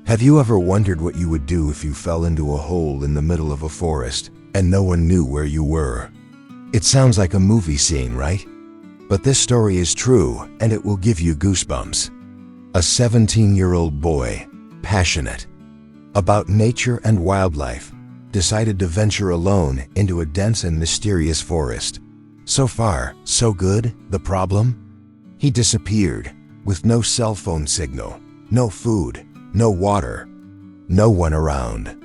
Have you ever wondered what you would do if you fell into a hole in the middle of a forest and no one knew where you were? It sounds like a movie scene, right? But this story is true, and it will give you goosebumps. A 17-year-old boy, passionate about nature and wildlife, decided to venture alone into a dense and mysterious forest. So far, so good. The problem? He disappeared, with no cell phone signal, no food, no water, no one around.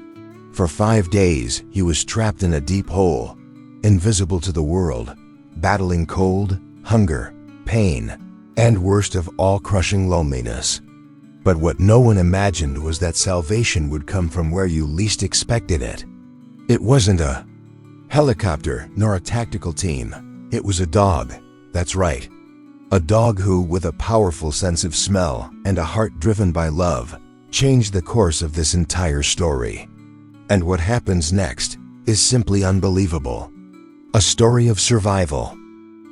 For 5 days, he was trapped in a deep hole, invisible to the world, battling cold, hunger, pain, and worst of all, crushing loneliness. But what no one imagined was that salvation would come from where you least expected it. It wasn't a helicopter nor a tactical team. It was a dog. That's right. A dog who, with a powerful sense of smell and a heart driven by love, changed the course of this entire story. And what happens next is simply unbelievable. A story of survival,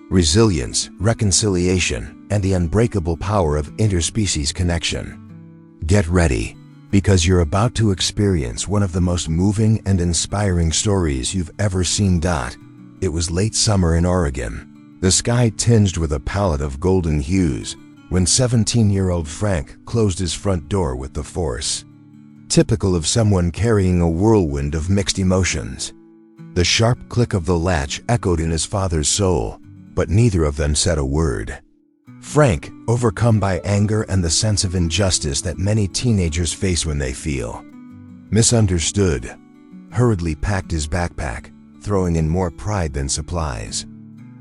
resilience, reconciliation, and the unbreakable power of interspecies connection. Get ready, because you're about to experience one of the most moving and inspiring stories you've ever seen. It was late summer in Oregon, the sky tinged with a palette of golden hues, when 17-year-old Frank closed his front door with the force. Typical of someone carrying a whirlwind of mixed emotions. The sharp click of the latch echoed in his father's soul, but neither of them said a word. Frank, overcome by anger and the sense of injustice that many teenagers face when they feel misunderstood, hurriedly packed his backpack, throwing in more pride than supplies.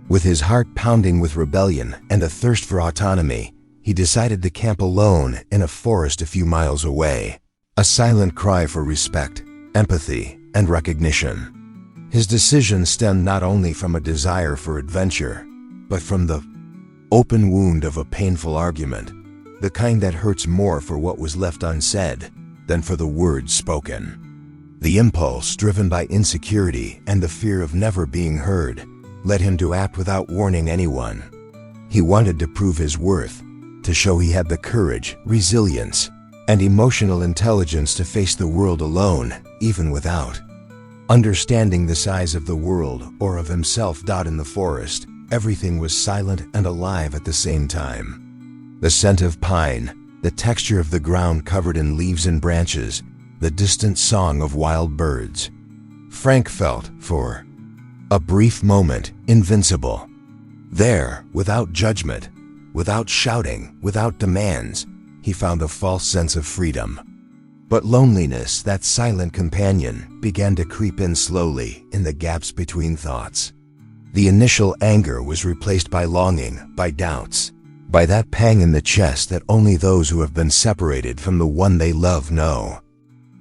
With his heart pounding with rebellion and a thirst for autonomy, he decided to camp alone in a forest a few miles away, a silent cry for respect, empathy, and recognition. His decision stemmed not only from a desire for adventure, but from the open wound of a painful argument, the kind that hurts more for what was left unsaid than for the words spoken. The impulse, driven by insecurity and the fear of never being heard, led him to act without warning anyone. He wanted to prove his worth, to show he had the courage, resilience, and emotional intelligence to face the world alone, even without understanding the size of the world or of himself. In the forest, everything was silent and alive at the same time. The scent of pine, the texture of the ground covered in leaves and branches, the distant song of wild birds. Frank felt, for a brief moment, invincible. There, without judgment, without shouting, without demands, he found a false sense of freedom. But loneliness, that silent companion, began to creep in slowly in the gaps between thoughts. The initial anger was replaced by longing, by doubts, by that pang in the chest that only those who have been separated from the one they love know.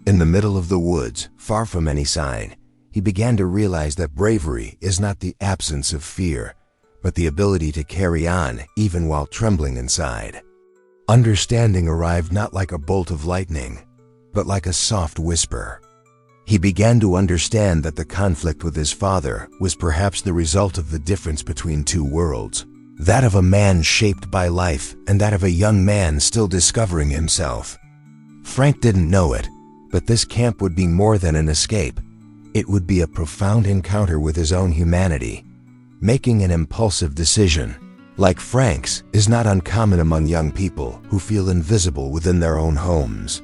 In the middle of the woods, far from any sign, he began to realize that bravery is not the absence of fear, but the ability to carry on even while trembling inside. Understanding arrived not like a bolt of lightning, but like a soft whisper. He began to understand that the conflict with his father was perhaps the result of the difference between two worlds, that of a man shaped by life and that of a young man still discovering himself. Frank didn't know it, but this camp would be more than an escape. It would be a profound encounter with his own humanity. Making an impulsive decision, like Frank's, is not uncommon among young people who feel invisible within their own homes.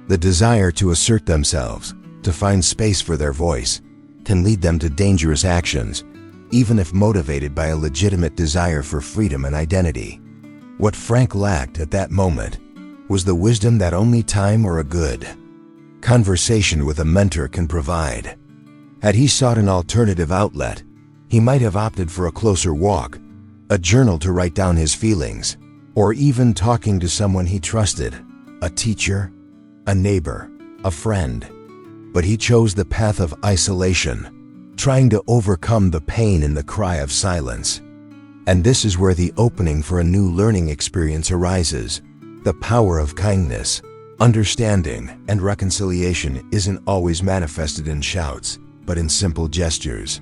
The desire to assert themselves, to find space for their voice, can lead them to dangerous actions, even if motivated by a legitimate desire for freedom and identity. What Frank lacked at that moment was the wisdom that only time or a good conversation with a mentor can provide. Had he sought an alternative outlet, he might have opted for a closer walk, a journal to write down his feelings, or even talking to someone he trusted, a teacher, a neighbor, a friend. But he chose the path of isolation, trying to overcome the pain in the cry of silence. And this is where the opening for a new learning experience arises. The power of kindness, understanding, and reconciliation isn't always manifested in shouts, but in simple gestures.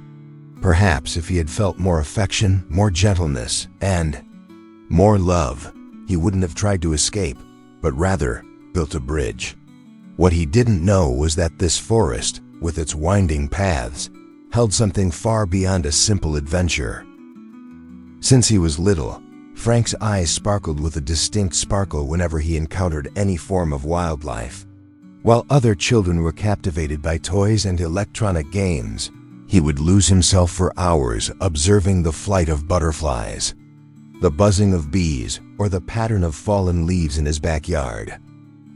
Perhaps if he had felt more affection, more gentleness, and more love, he wouldn't have tried to escape, but rather built a bridge. What he didn't know was that this forest, with its winding paths, held something far beyond a simple adventure. Since he was little, Frank's eyes sparkled with a distinct sparkle whenever he encountered any form of wildlife. While other children were captivated by toys and electronic games, he would lose himself for hours observing the flight of butterflies, the buzzing of bees, or the pattern of fallen leaves in his backyard.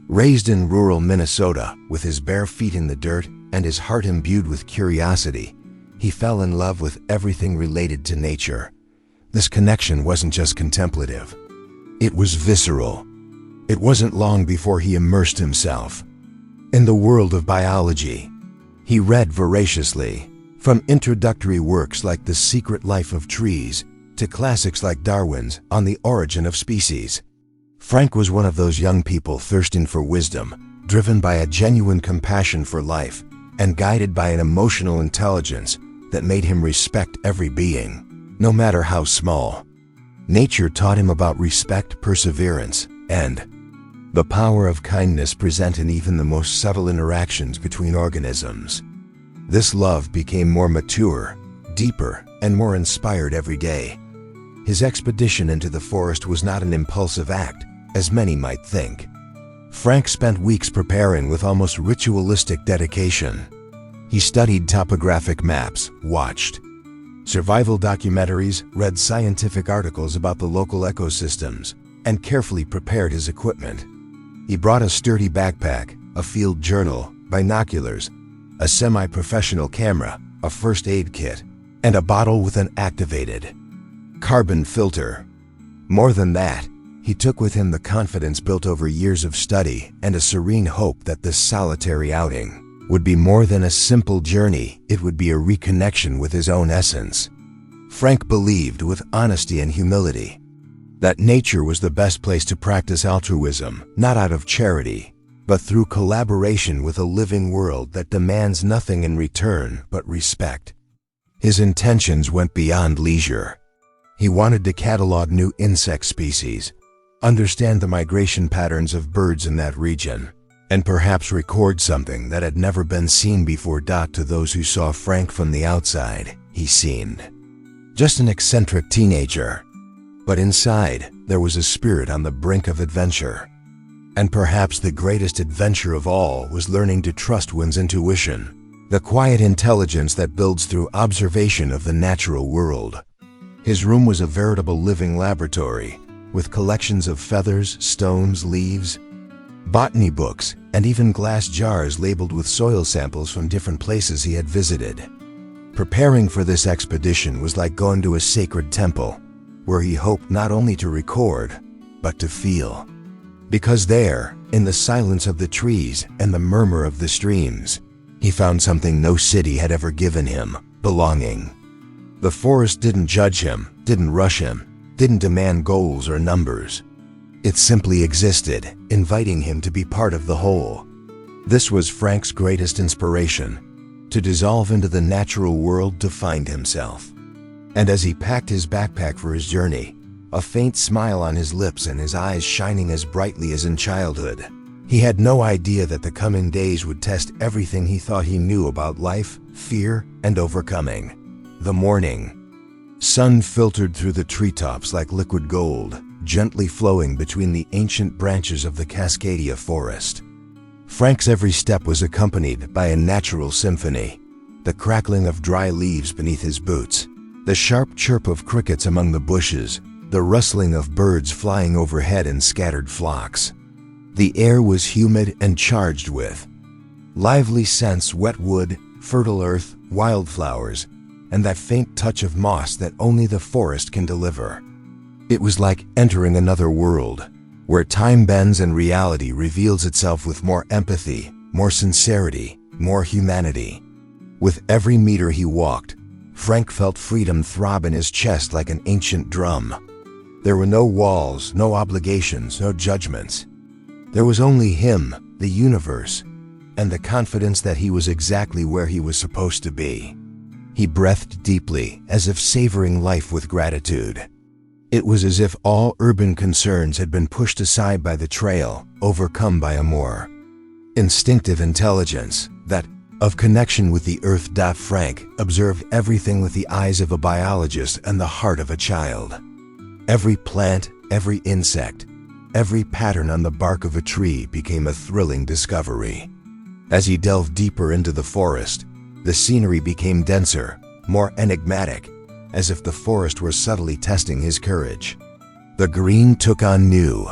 Raised in rural Minnesota, with his bare feet in the dirt and his heart imbued with curiosity, he fell in love with everything related to nature. This connection wasn't just contemplative. It was visceral. It wasn't long before he immersed himself in the world of biology. He read voraciously, from introductory works like The Secret Life of Trees to classics like Darwin's On the Origin of Species. Frank was one of those young people thirsting for wisdom, driven by a genuine compassion for life, and guided by an emotional intelligence that made him respect every being, no matter how small. Nature taught him about respect, perseverance, and the power of kindness present in even the most subtle interactions between organisms. This love became more mature, deeper, and more inspired every day. His expedition into the forest was not an impulsive act, as many might think. Frank spent weeks preparing with almost ritualistic dedication. He studied topographic maps, watched survival documentaries, read scientific articles about the local ecosystems, and carefully prepared his equipment. He brought a sturdy backpack, a field journal, binoculars, a semi-professional camera, a first aid kit, and a bottle with an activated carbon filter. More than that, he took with him the confidence built over years of study and a serene hope that this solitary outing would be more than a simple journey. It would be a reconnection with his own essence. Frank believed, with honesty and humility, that nature was the best place to practice altruism, not out of charity, but through collaboration with a living world that demands nothing in return but respect. His intentions went beyond leisure. He wanted to catalog new insect species, understand the migration patterns of birds in that region, and perhaps record something that had never been seen before. To those who saw Frank from the outside, he seemed just an eccentric teenager. But inside, there was a spirit on the brink of adventure. And perhaps the greatest adventure of all was learning to trust one's intuition, the quiet intelligence that builds through observation of the natural world. His room was a veritable living laboratory, with collections of feathers, stones, leaves, botany books, and even glass jars labeled with soil samples from different places he had visited. Preparing for this expedition was like going to a sacred temple, where he hoped not only to record, but to feel. Because there, in the silence of the trees and the murmur of the streams, he found something no city had ever given him: belonging. The forest didn't judge him, didn't rush him, didn't demand goals or numbers. It simply existed, inviting him to be part of the whole. This was Frank's greatest inspiration: to dissolve into the natural world to find himself. And as he packed his backpack for his journey, a faint smile on his lips and his eyes shining as brightly as in childhood, he had no idea that the coming days would test everything he thought he knew about life, fear, and overcoming. The morning sun filtered through the treetops like liquid gold, gently flowing between the ancient branches of the Cascadia forest. Frank's every step was accompanied by a natural symphony: the crackling of dry leaves beneath his boots, the sharp chirp of crickets among the bushes, the rustling of birds flying overhead in scattered flocks. The air was humid and charged with lively scents: wet wood, fertile earth, wildflowers, and that faint touch of moss that only the forest can deliver. It was like entering another world, where time bends and reality reveals itself with more empathy, more sincerity, more humanity. With every meter he walked, Frank felt freedom throb in his chest like an ancient drum. There were no walls, no obligations, no judgments. There was only him, the universe, and the confidence that he was exactly where he was supposed to be. He breathed deeply, as if savoring life with gratitude. It was as if all urban concerns had been pushed aside by the trail, overcome by a more instinctive intelligence, that of connection with the earth. Frank observed everything with the eyes of a biologist and the heart of a child. Every plant, every insect, every pattern on the bark of a tree became a thrilling discovery. As he delved deeper into the forest, the scenery became denser, more enigmatic, as if the forest were subtly testing his courage. The green took on new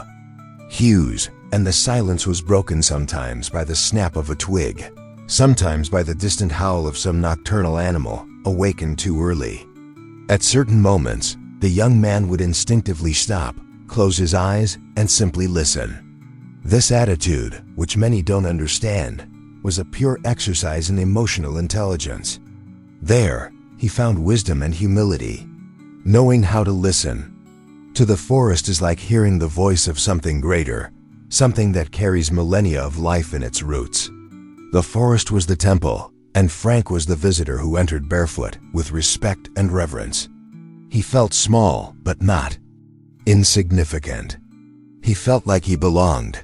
hues, and the silence was broken sometimes by the snap of a twig, sometimes by the distant howl of some nocturnal animal, awakened too early. At certain moments, the young man would instinctively stop, close his eyes, and simply listen. This attitude, which many don't understand, was a pure exercise in emotional intelligence. There, he found wisdom and humility. Knowing how to listen to the forest is like hearing the voice of something greater, something that carries millennia of life in its roots. The forest was the temple, and Frank was the visitor who entered barefoot, with respect and reverence. He felt small, but not insignificant. He felt like he belonged.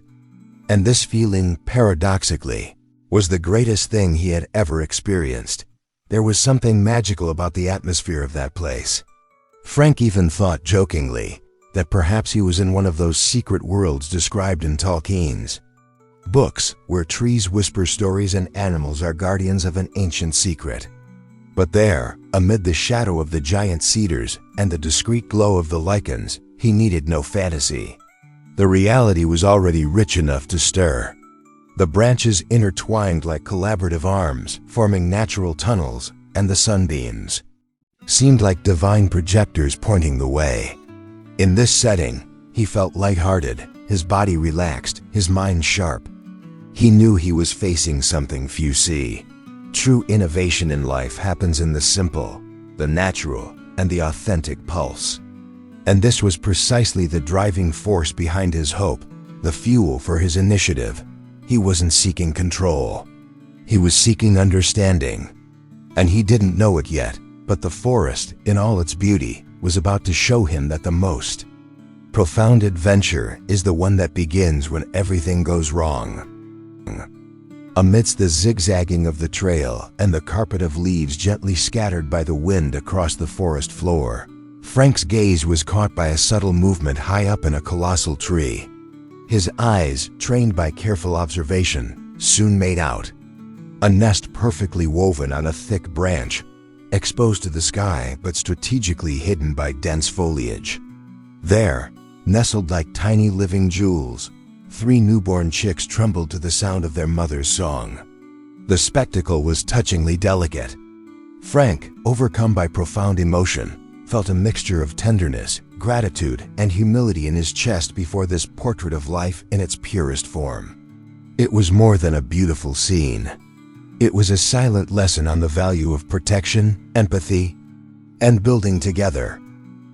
And this feeling, paradoxically, was the greatest thing he had ever experienced. There was something magical about the atmosphere of that place. Frank even thought jokingly that perhaps he was in one of those secret worlds described in Tolkien's books, where trees whisper stories and animals are guardians of an ancient secret. But there, amid the shadow of the giant cedars and the discreet glow of the lichens, he needed no fantasy. The reality was already rich enough to stir. The branches intertwined like collaborative arms, forming natural tunnels, and the sunbeams seemed like divine projectors pointing the way. In this setting, he felt lighthearted, his body relaxed, his mind sharp. He knew he was facing something few see. True innovation in life happens in the simple, the natural, and the authentic pulse. And this was precisely the driving force behind his hope, the fuel for his initiative. He wasn't seeking control. He was seeking understanding. And he didn't know it yet, but the forest, in all its beauty, was about to show him that the most profound adventure is the one that begins when everything goes wrong. Amidst the zigzagging of the trail and the carpet of leaves gently scattered by the wind across the forest floor, Frank's gaze was caught by a subtle movement high up in a colossal tree. His eyes, trained by careful observation, soon made out a nest perfectly woven on a thick branch, exposed to the sky but strategically hidden by dense foliage. There, nestled like tiny living jewels, 3 newborn chicks trembled to the sound of their mother's song. The spectacle was touchingly delicate. Frank, overcome by profound emotion, felt a mixture of tenderness, gratitude, and humility in his chest before this portrait of life in its purest form. It was more than a beautiful scene. It was a silent lesson on the value of protection, empathy, and building together,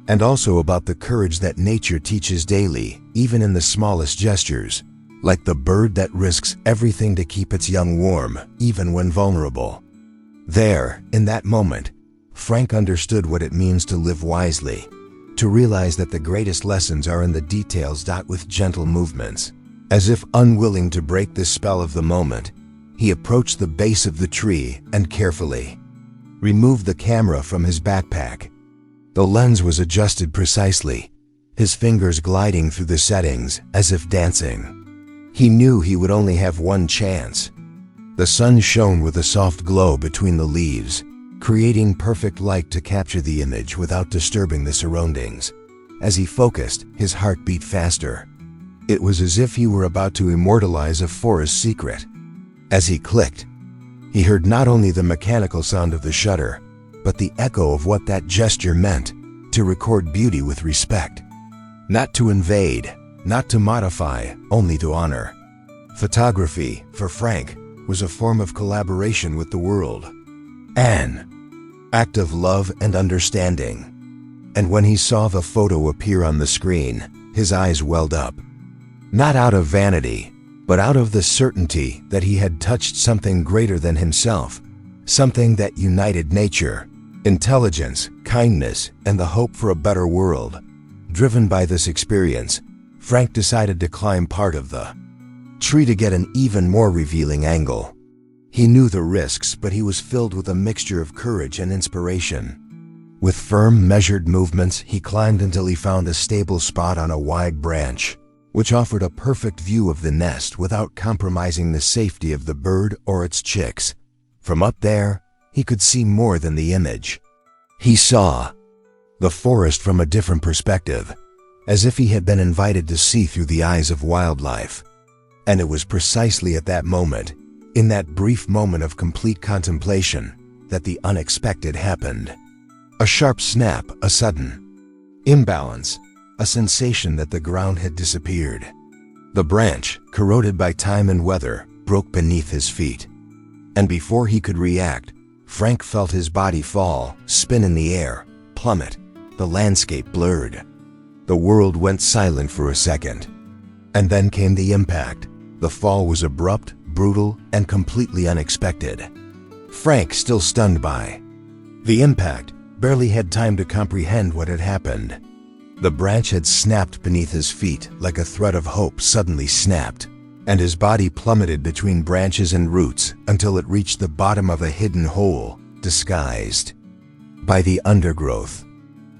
and also about the courage that nature teaches daily, even in the smallest gestures, like the bird that risks everything to keep its young warm, even when vulnerable. There, in that moment, Frank understood what it means to live wisely, to realize that the greatest lessons are in the details. With gentle movements, as if unwilling to break the spell of the moment, he approached the base of the tree and carefully removed the camera from his backpack. The lens was adjusted precisely, his fingers gliding through the settings as if dancing. He knew he would only have one chance. The sun shone with a soft glow between the leaves, creating perfect light to capture the image without disturbing the surroundings. As he focused, his heart beat faster. It was as if he were about to immortalize a forest secret. As he clicked, he heard not only the mechanical sound of the shutter, but the echo of what that gesture meant: to record beauty with respect. Not to invade, not to modify, only to honor. Photography, for Frank, was a form of collaboration with the world. An act of love and understanding. And when he saw the photo appear on the screen, his eyes welled up. Not out of vanity, but out of the certainty that he had touched something greater than himself, something that united nature, intelligence, kindness, and the hope for a better world. Driven by this experience, Frank decided to climb part of the tree to get an even more revealing angle. He knew the risks, but he was filled with a mixture of courage and inspiration. With firm, measured movements, he climbed until he found a stable spot on a wide branch, which offered a perfect view of the nest without compromising the safety of the bird or its chicks. From up there, he could see more than the image. He saw the forest from a different perspective, as if he had been invited to see through the eyes of wildlife. And it was precisely at that moment, in that brief moment of complete contemplation, that the unexpected happened. A sharp snap, a sudden imbalance, a sensation that the ground had disappeared. The branch, corroded by time and weather, broke beneath his feet. And before he could react, Frank felt his body fall, spin in the air, plummet. The landscape blurred. The world went silent for a second. And then came the impact. The fall was abrupt, brutal, and completely unexpected. Frank, still stunned by the impact, barely had time to comprehend what had happened. The branch had snapped beneath his feet like a thread of hope suddenly snapped, and his body plummeted between branches and roots until it reached the bottom of a hidden hole, disguised by the undergrowth.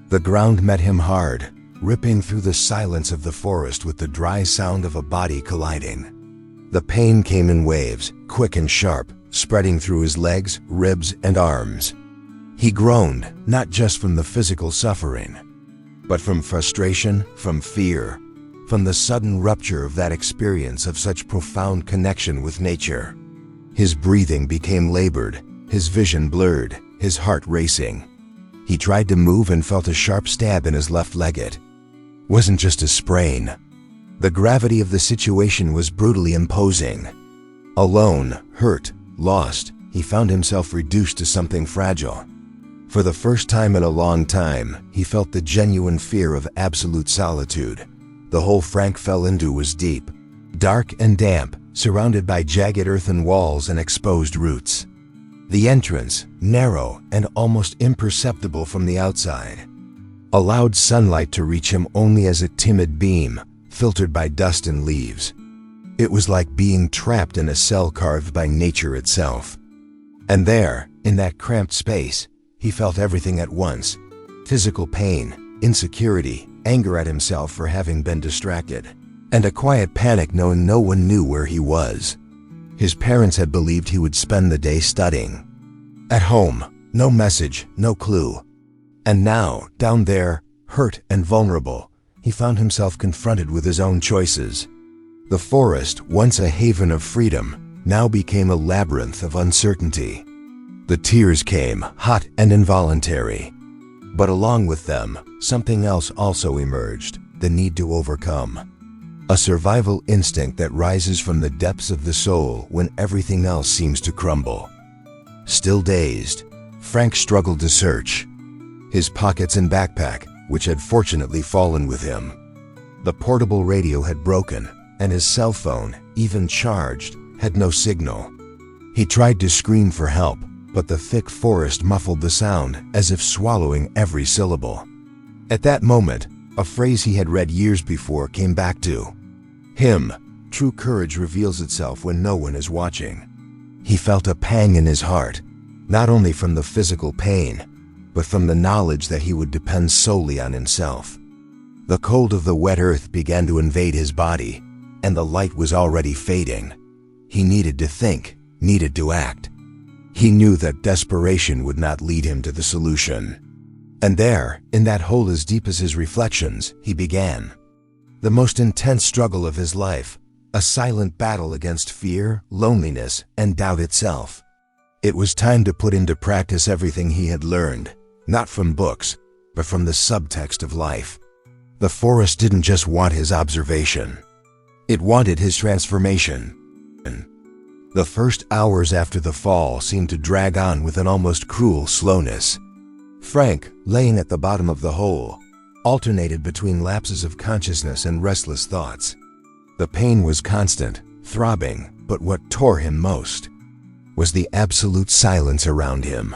The ground met him hard, ripping through the silence of the forest with the dry sound of a body colliding. The pain came in waves, quick and sharp, spreading through his legs, ribs, and arms. He groaned, not just from the physical suffering, but from frustration, from fear, from the sudden rupture of that experience of such profound connection with nature. His breathing became labored, his vision blurred, his heart racing. He tried to move and felt a sharp stab in his left leg. It wasn't just a sprain. The gravity of the situation was brutally imposing. Alone, hurt, lost, he found himself reduced to something fragile. For the first time in a long time, he felt the genuine fear of absolute solitude. The hole Frank fell into was deep, dark and damp, surrounded by jagged earthen walls and exposed roots. The entrance, narrow and almost imperceptible from the outside, allowed sunlight to reach him only as a timid beam, filtered by dust and leaves. It was like being trapped in a cell carved by nature itself. And there, in that cramped space, he felt everything at once: physical pain, insecurity, anger at himself for having been distracted, and a quiet panic knowing no one knew where he was. His parents had believed he would spend the day studying. At home, no message, no clue. And now, down there, hurt and vulnerable, he found himself confronted with his own choices. The forest, once a haven of freedom, now became a labyrinth of uncertainty. The tears came, hot and involuntary. But along with them, something else also emerged: the need to overcome. A survival instinct that rises from the depths of the soul when everything else seems to crumble. Still dazed, Frank struggled to search his pockets and backpack, which had fortunately fallen with him. The portable radio had broken, and his cell phone, even charged, had no signal. He tried to scream for help, but the thick forest muffled the sound, as if swallowing every syllable. At that moment, a phrase he had read years before came back to him: true courage reveals itself when no one is watching. He felt a pang in his heart, not only from the physical pain, but from the knowledge that he would depend solely on himself. The cold of the wet earth began to invade his body, and the light was already fading. He needed to think, needed to act. He knew that desperation would not lead him to the solution. And there, in that hole as deep as his reflections, he began the most intense struggle of his life, a silent battle against fear, loneliness, and doubt itself. It was time to put into practice everything he had learned, not from books, but from the subtext of life. The forest didn't just want his observation. It wanted his transformation. The first hours after the fall seemed to drag on with an almost cruel slowness. Frank, laying at the bottom of the hole, alternated between lapses of consciousness and restless thoughts. The pain was constant, throbbing, but what tore him most was the absolute silence around him.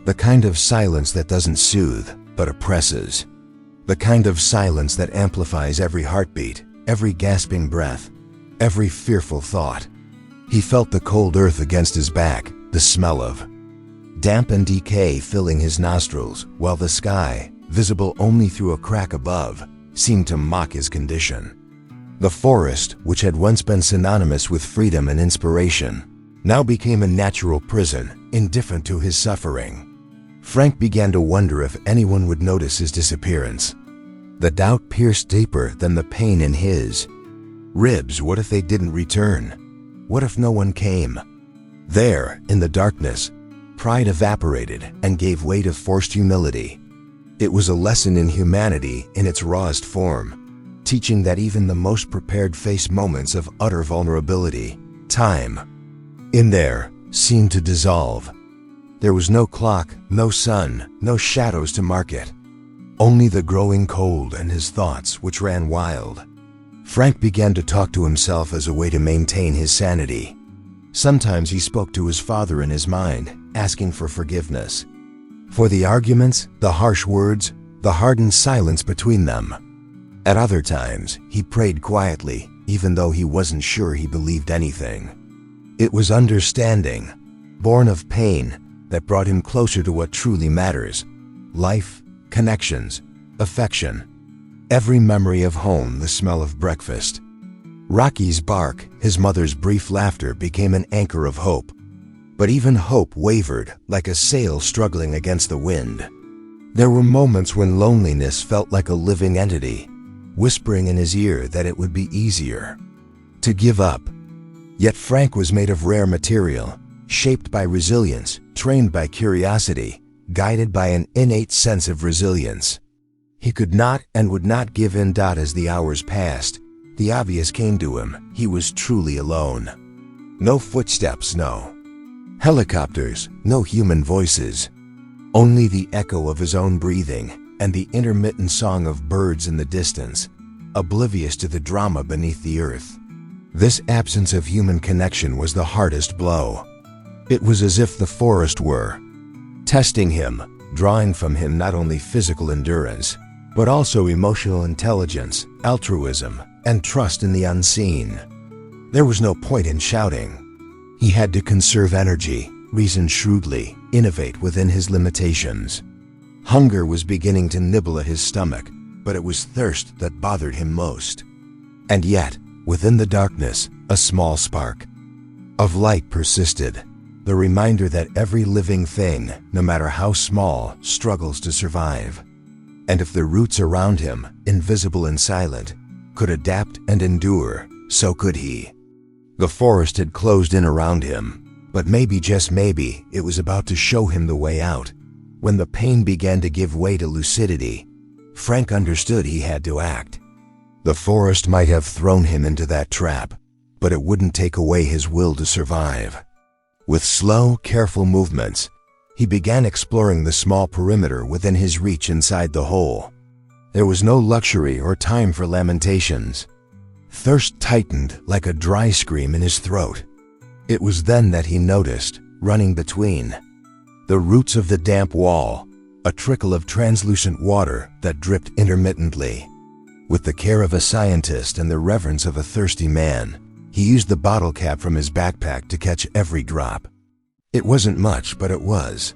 The kind of silence that doesn't soothe, but oppresses. The kind of silence that amplifies every heartbeat, every gasping breath, every fearful thought. He felt the cold earth against his back, the smell of damp and decay filling his nostrils, while the sky, visible only through a crack above, seemed to mock his condition. The forest, which had once been synonymous with freedom and inspiration, now became a natural prison, indifferent to his suffering. Frank began to wonder if anyone would notice his disappearance. The doubt pierced deeper than the pain in his ribs. What if they didn't return? What if no one came? There, in the darkness, pride evaporated and gave way to forced humility. It was a lesson in humanity in its rawest form, teaching that even the most prepared face moments of utter vulnerability. Time, in there, seemed to dissolve. There was no clock, no sun, no shadows to mark it. Only the growing cold and his thoughts, which ran wild. Frank began to talk to himself as a way to maintain his sanity. Sometimes he spoke to his father in his mind, asking for forgiveness. For the arguments, the harsh words, the hardened silence between them. At other times, he prayed quietly, even though he wasn't sure he believed anything. It was understanding, born of pain, that brought him closer to what truly matters. Life, connections, affection. Every memory of home, the smell of breakfast. Rocky's bark, his mother's brief laughter became an anchor of hope. But even hope wavered, like a sail struggling against the wind. There were moments when loneliness felt like a living entity, whispering in his ear that it would be easier to give up. Yet Frank was made of rare material, shaped by resilience, trained by curiosity, guided by an innate sense of resilience. He could not and would not give in. As the hours passed, the obvious came to him: he was truly alone. No footsteps, no helicopters, no human voices. Only the echo of his own breathing and the intermittent song of birds in the distance, oblivious to the drama beneath the earth. This absence of human connection was the hardest blow. It was as if the forest were testing him, drawing from him not only physical endurance, but also emotional intelligence, altruism, and trust in the unseen. There was no point in shouting. He had to conserve energy, reason shrewdly, innovate within his limitations. Hunger was beginning to nibble at his stomach, but it was thirst that bothered him most. And yet, within the darkness, a small spark of light persisted. The reminder that every living thing, no matter how small, struggles to survive. And if the roots around him, invisible and silent, could adapt and endure, so could he. The forest had closed in around him, but maybe, just maybe, it was about to show him the way out. When the pain began to give way to lucidity, Frank understood he had to act. The forest might have thrown him into that trap, but it wouldn't take away his will to survive. With slow, careful movements, he began exploring the small perimeter within his reach inside the hole. There was no luxury or time for lamentations. Thirst tightened like a dry scream in his throat. It was then that he noticed, running between the roots of the damp wall, a trickle of translucent water that dripped intermittently. With the care of a scientist and the reverence of a thirsty man, he used the bottle cap from his backpack to catch every drop. It wasn't much, but it was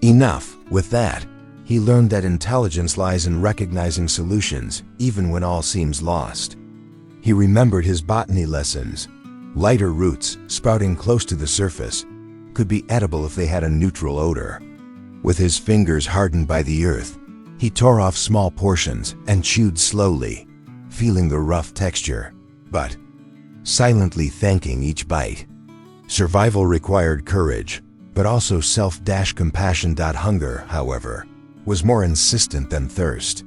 enough. With that, he learned that intelligence lies in recognizing solutions, even when all seems lost. He remembered his botany lessons. Lighter roots, sprouting close to the surface, could be edible if they had a neutral odor. With his fingers hardened by the earth, he tore off small portions and chewed slowly, feeling the rough texture, but silently thanking each bite. Survival required courage, but also self-compassion. Hunger, however, was more insistent than thirst.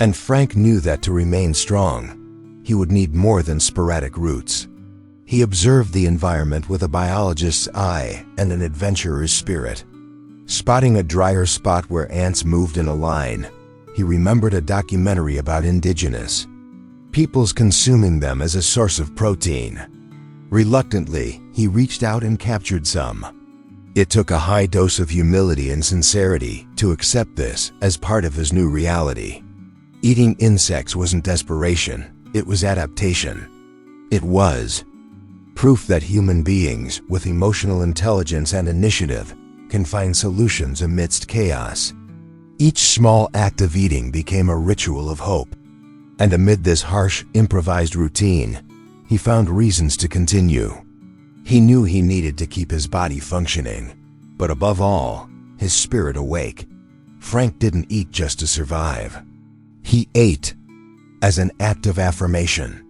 And Frank knew that to remain strong, he would need more than sporadic roots. He observed the environment with a biologist's eye and an adventurer's spirit. Spotting a drier spot where ants moved in a line, he remembered a documentary about indigenous peoples consuming them as a source of protein. Reluctantly, he reached out and captured some. It took a high dose of humility and sincerity to accept this as part of his new reality. Eating insects wasn't desperation, it was adaptation. It was proof that human beings with emotional intelligence and initiative can find solutions amidst chaos. Each small act of eating became a ritual of hope. And amid this harsh, improvised routine, he found reasons to continue. He knew he needed to keep his body functioning, but above all, his spirit awake. Frank didn't eat just to survive. He ate as an act of affirmation,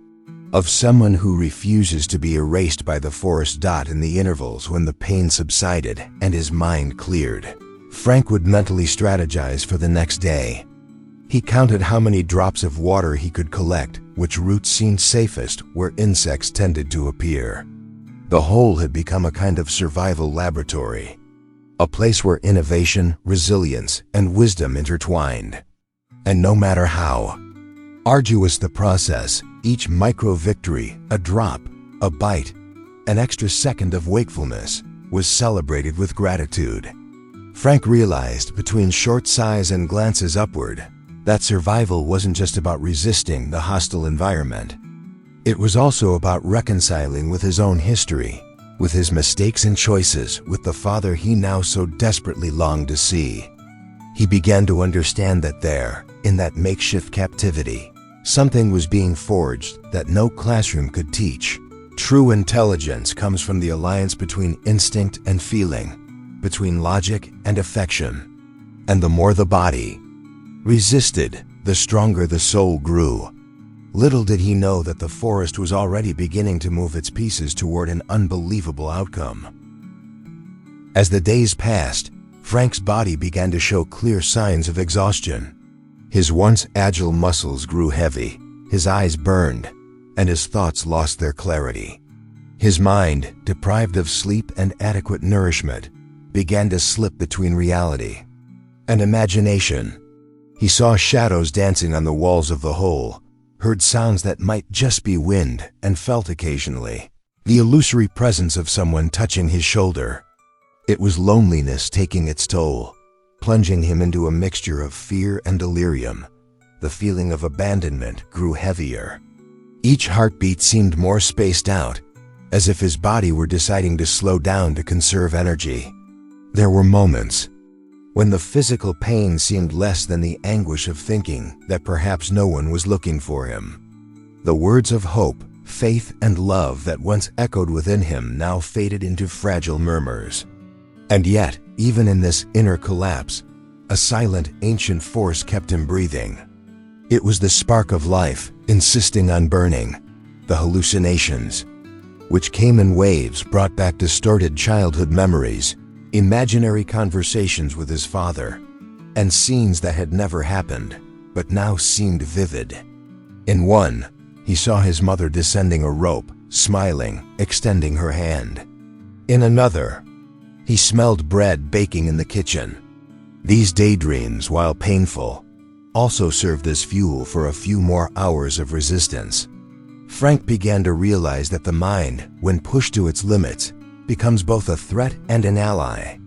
of someone who refuses to be erased by the forest dot in the intervals when the pain subsided and his mind cleared. Frank would mentally strategize for the next day. He counted how many drops of water he could collect, which routes seemed safest where insects tended to appear. The hole had become a kind of survival laboratory, a place where innovation, resilience, and wisdom intertwined. And no matter how arduous the process, each micro-victory, a drop, a bite, an extra second of wakefulness, was celebrated with gratitude. Frank realized, between short sighs and glances upward, that survival wasn't just about resisting the hostile environment. It was also about reconciling with his own history, with his mistakes and choices, with the father he now so desperately longed to see. He began to understand that there, in that makeshift captivity, something was being forged that no classroom could teach. True intelligence comes from the alliance between instinct and feeling, between logic and affection. And the more the body resisted, the stronger the soul grew. Little did he know that the forest was already beginning to move its pieces toward an unbelievable outcome. As the days passed, Frank's body began to show clear signs of exhaustion. His once agile muscles grew heavy, his eyes burned, and his thoughts lost their clarity. His mind, deprived of sleep and adequate nourishment, began to slip between reality and imagination. He saw shadows dancing on the walls of the hole, heard sounds that might just be wind, and felt occasionally the illusory presence of someone touching his shoulder. It was loneliness taking its toll, plunging him into a mixture of fear and delirium. The feeling of abandonment grew heavier. Each heartbeat seemed more spaced out, as if his body were deciding to slow down to conserve energy. There were moments when the physical pain seemed less than the anguish of thinking that perhaps no one was looking for him. The words of hope, faith, and love that once echoed within him now faded into fragile murmurs. And yet, even in this inner collapse, a silent, ancient force kept him breathing. It was the spark of life, insisting on burning. The hallucinations, which came in waves, brought back distorted childhood memories, imaginary conversations with his father, and scenes that had never happened, but now seemed vivid. In one, he saw his mother descending a rope, smiling, extending her hand. In another, he smelled bread baking in the kitchen. These daydreams, while painful, also served as fuel for a few more hours of resistance. Frank began to realize that the mind, when pushed to its limits, becomes both a threat and an ally.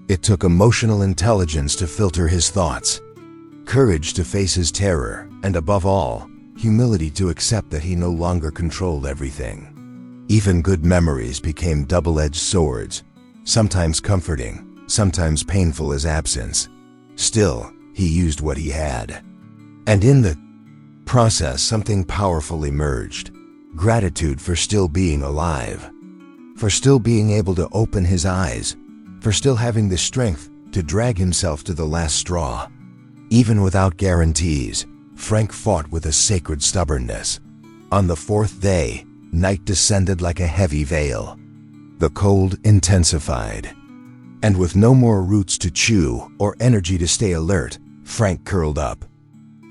It took emotional intelligence to filter his thoughts, courage to face his terror, and above all, humility to accept that he no longer controlled everything. Even good memories became double-edged swords, sometimes comforting, sometimes painful as absence. Still, he used what he had. And in the process, something powerful emerged. Gratitude for still being alive, for still being able to open his eyes, for still having the strength to drag himself to the last straw. Even without guarantees, Frank fought with a sacred stubbornness. On the fourth day, night descended like a heavy veil. The cold intensified. And with no more roots to chew or energy to stay alert, Frank curled up.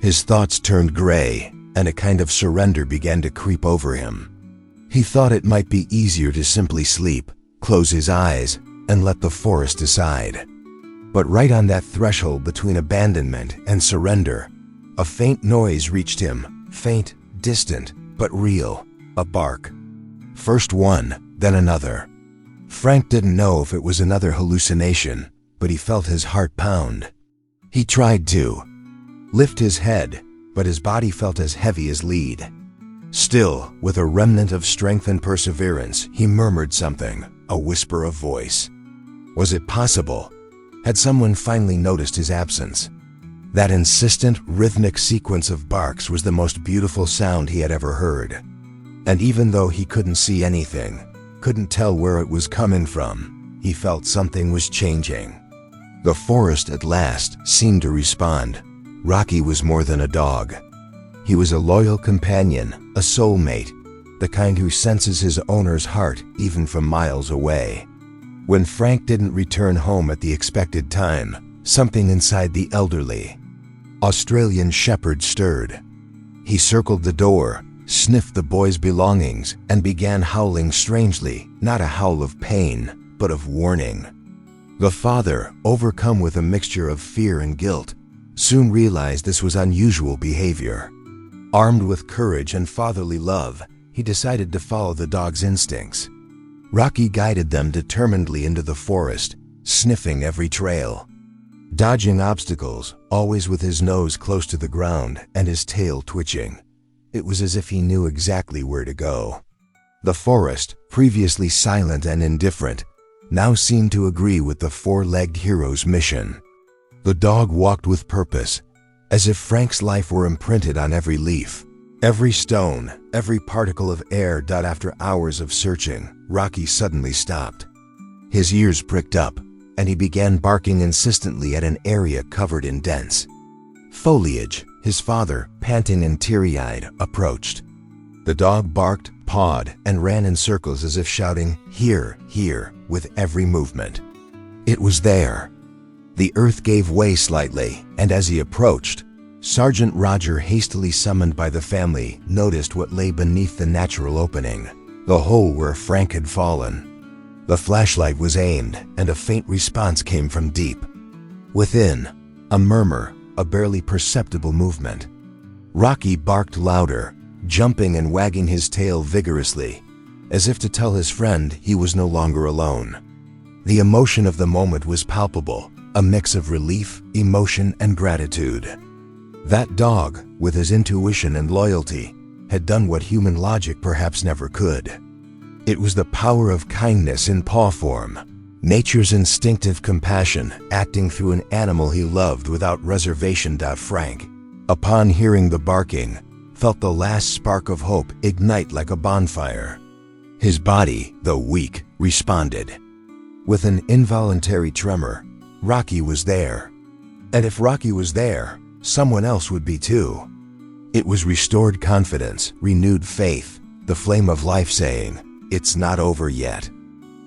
His thoughts turned gray, and a kind of surrender began to creep over him. He thought it might be easier to simply sleep, close his eyes, and let the forest decide. But right on that threshold between abandonment and surrender, a faint noise reached him, faint, distant, but real, a bark. First one, then another. Frank didn't know if it was another hallucination, but he felt his heart pound. He tried to lift his head, but his body felt as heavy as lead. Still, with a remnant of strength and perseverance, he murmured something, a whisper of voice. Was it possible? Had someone finally noticed his absence? That insistent, rhythmic sequence of barks was the most beautiful sound he had ever heard. And even though he couldn't see anything, couldn't tell where it was coming from, he felt something was changing. The forest at last seemed to respond. Rocky was more than a dog. He was a loyal companion, a soulmate, the kind who senses his owner's heart even from miles away. When Frank didn't return home at the expected time, something inside the elderly Australian shepherd stirred. He circled the door, sniffed the boy's belongings, and began howling strangely, not a howl of pain, but of warning. The father, overcome with a mixture of fear and guilt, soon realized this was unusual behavior. Armed with courage and fatherly love, he decided to follow the dog's instincts. Rocky guided them determinedly into the forest, sniffing every trail, dodging obstacles, always with his nose close to the ground and his tail twitching. It was as if he knew exactly where to go. The forest, previously silent and indifferent, now seemed to agree with the four-legged hero's mission. The dog walked with purpose, as if Frank's life were imprinted on every leaf, every stone, every particle of air. After hours of searching, Rocky suddenly stopped. His ears pricked up, and he began barking insistently at an area covered in dense foliage. His father, panting and teary-eyed, approached. The dog barked, pawed, and ran in circles as if shouting, "Here, here," with every movement. It was there. The earth gave way slightly, and as he approached, Sergeant Roger, hastily summoned by the family, noticed what lay beneath the natural opening, the hole where Frank had fallen. The flashlight was aimed, and a faint response came from deep within. A murmur, a barely perceptible movement. Rocky barked louder, jumping and wagging his tail vigorously, as if to tell his friend he was no longer alone. The emotion of the moment was palpable, a mix of relief, emotion, and gratitude. That dog, with his intuition and loyalty, had done what human logic perhaps never could. It was the power of kindness in paw form, nature's instinctive compassion acting through an animal he loved without reservation. Frank, upon hearing the barking, felt the last spark of hope ignite like a bonfire. His body, though weak, responded. With an involuntary tremor, Rocky was there. And if Rocky was there, someone else would be too. It was restored confidence, renewed faith, the flame of life saying, "It's not over yet."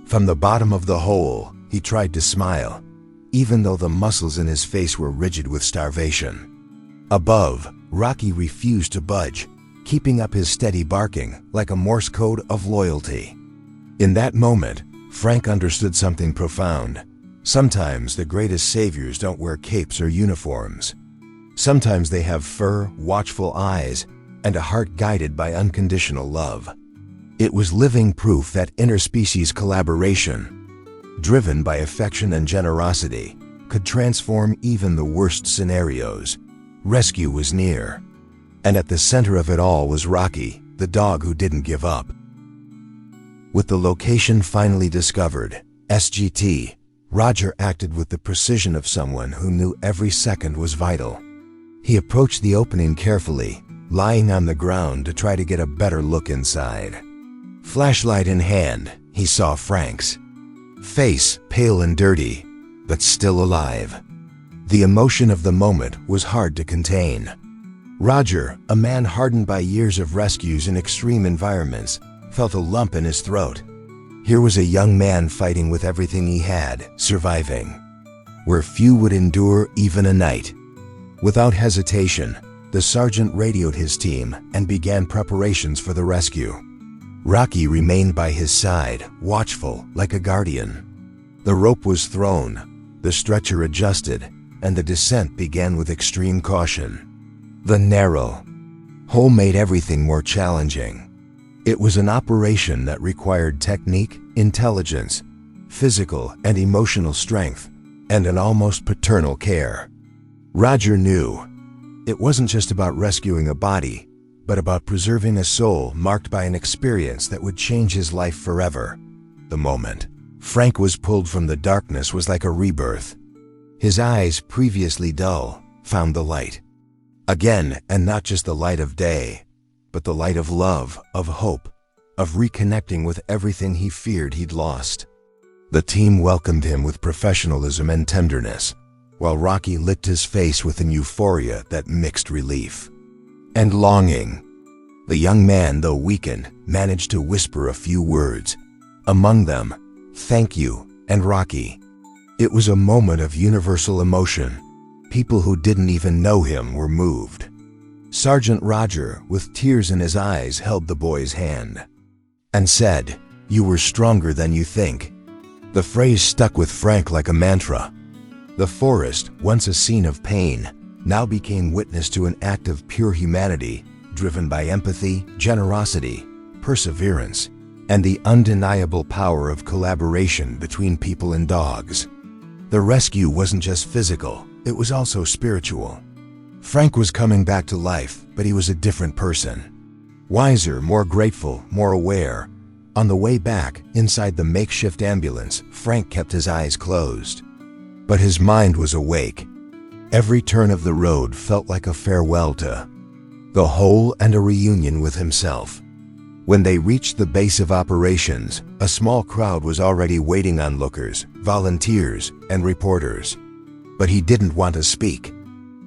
From the bottom of the hole, he tried to smile, even though the muscles in his face were rigid with starvation. Above, Rocky refused to budge, keeping up his steady barking like a Morse code of loyalty. In that moment, Frank understood something profound. Sometimes the greatest saviors don't wear capes or uniforms. Sometimes they have fur, watchful eyes, and a heart guided by unconditional love. It was living proof that interspecies collaboration, driven by affection and generosity, could transform even the worst scenarios. Rescue was near. And at the center of it all was Rocky, the dog who didn't give up. With the location finally discovered, SGT, Roger acted with the precision of someone who knew every second was vital. He approached the opening carefully, lying on the ground to try to get a better look inside. Flashlight in hand, he saw Frank's face, pale and dirty, but still alive. The emotion of the moment was hard to contain. Roger, a man hardened by years of rescues in extreme environments, felt a lump in his throat. Here was a young man fighting with everything he had, surviving, where few would endure even a night. Without hesitation, the sergeant radioed his team and began preparations for the rescue. Rocky remained by his side, watchful, like a guardian. The rope was thrown, the stretcher adjusted, and the descent began with extreme caution. The narrow hole made everything more challenging. It was an operation that required technique, intelligence, physical and emotional strength, and an almost paternal care. Roger knew it wasn't just about rescuing a body, but about preserving a soul marked by an experience that would change his life forever. The moment Frank was pulled from the darkness was like a rebirth. His eyes, previously dull, found the light. Again, and not just the light of day, but the light of love, of hope, of reconnecting with everything he feared he'd lost. The team welcomed him with professionalism and tenderness, while Rocky licked his face with an euphoria that mixed relief and longing. The young man, though weakened, managed to whisper a few words. Among them, "Thank you," and "Rocky." It was a moment of universal emotion. People who didn't even know him were moved. Sergeant Roger, with tears in his eyes, held the boy's hand and said, "You were stronger than you think." The phrase stuck with Frank like a mantra. The forest, once a scene of pain, now became witness to an act of pure humanity, driven by empathy, generosity, perseverance, and the undeniable power of collaboration between people and dogs. The rescue wasn't just physical, it was also spiritual. Frank was coming back to life, but he was a different person. Wiser, more grateful, more aware. On the way back, inside the makeshift ambulance, Frank kept his eyes closed. But his mind was awake. Every turn of the road felt like a farewell to the whole and a reunion with himself. When they reached the base of operations, a small crowd was already waiting, onlookers, volunteers, and reporters. But he didn't want to speak.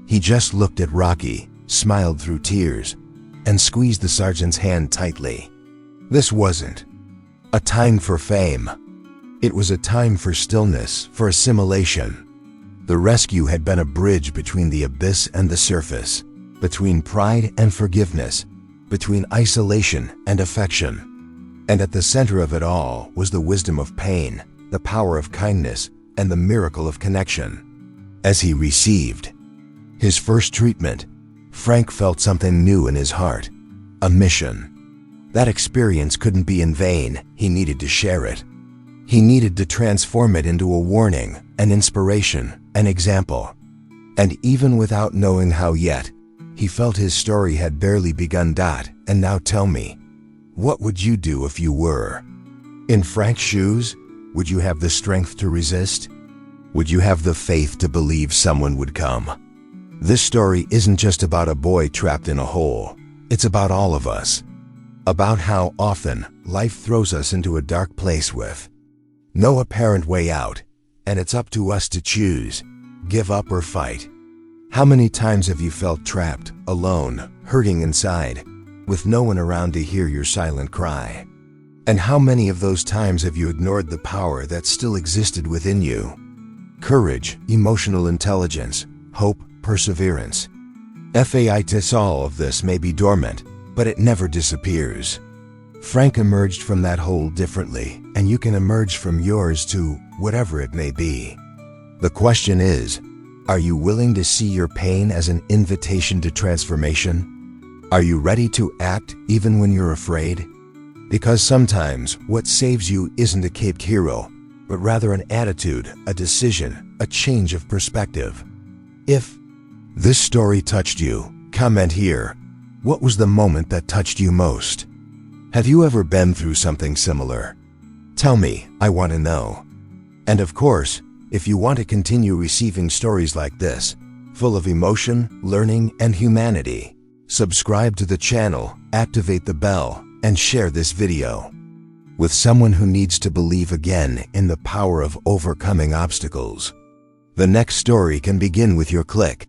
He just looked at Rocky, smiled through tears, and squeezed the sergeant's hand tightly. This wasn't a time for fame. It was a time for stillness, for assimilation. The rescue had been a bridge between the abyss and the surface, between pride and forgiveness, between isolation and affection. And at the center of it all was the wisdom of pain, the power of kindness, and the miracle of connection. As he received his first treatment, Frank felt something new in his heart, a mission. That experience couldn't be in vain. He needed to share it. He needed to transform it into a warning, an inspiration, an example. And even without knowing how yet, he felt his story had barely begun. And now tell me, what would you do if you were in Frank's shoes? Would you have the strength to resist? Would you have the faith to believe someone would come? This story isn't just about a boy trapped in a hole. It's about all of us. About how often life throws us into a dark place with no apparent way out, and it's up to us to choose, give up or fight. How many times have you felt trapped, alone, hurting inside, with no one around to hear your silent cry? And how many of those times have you ignored the power that still existed within you? Courage, emotional intelligence, hope, perseverance. All of this may be dormant, but it never disappears. Frank emerged from that hole differently, and you can emerge from yours too, whatever it may be. The question is, are you willing to see your pain as an invitation to transformation? Are you ready to act even when you're afraid? Because sometimes what saves you isn't a caped hero, but rather an attitude, a decision, a change of perspective. If this story touched you, comment here. What was the moment that touched you most? Have you ever been through something similar? Tell me, I want to know. And of course, if you want to continue receiving stories like this, full of emotion, learning, and humanity, subscribe to the channel, activate the bell, and share this video with someone who needs to believe again in the power of overcoming obstacles. The next story can begin with your click.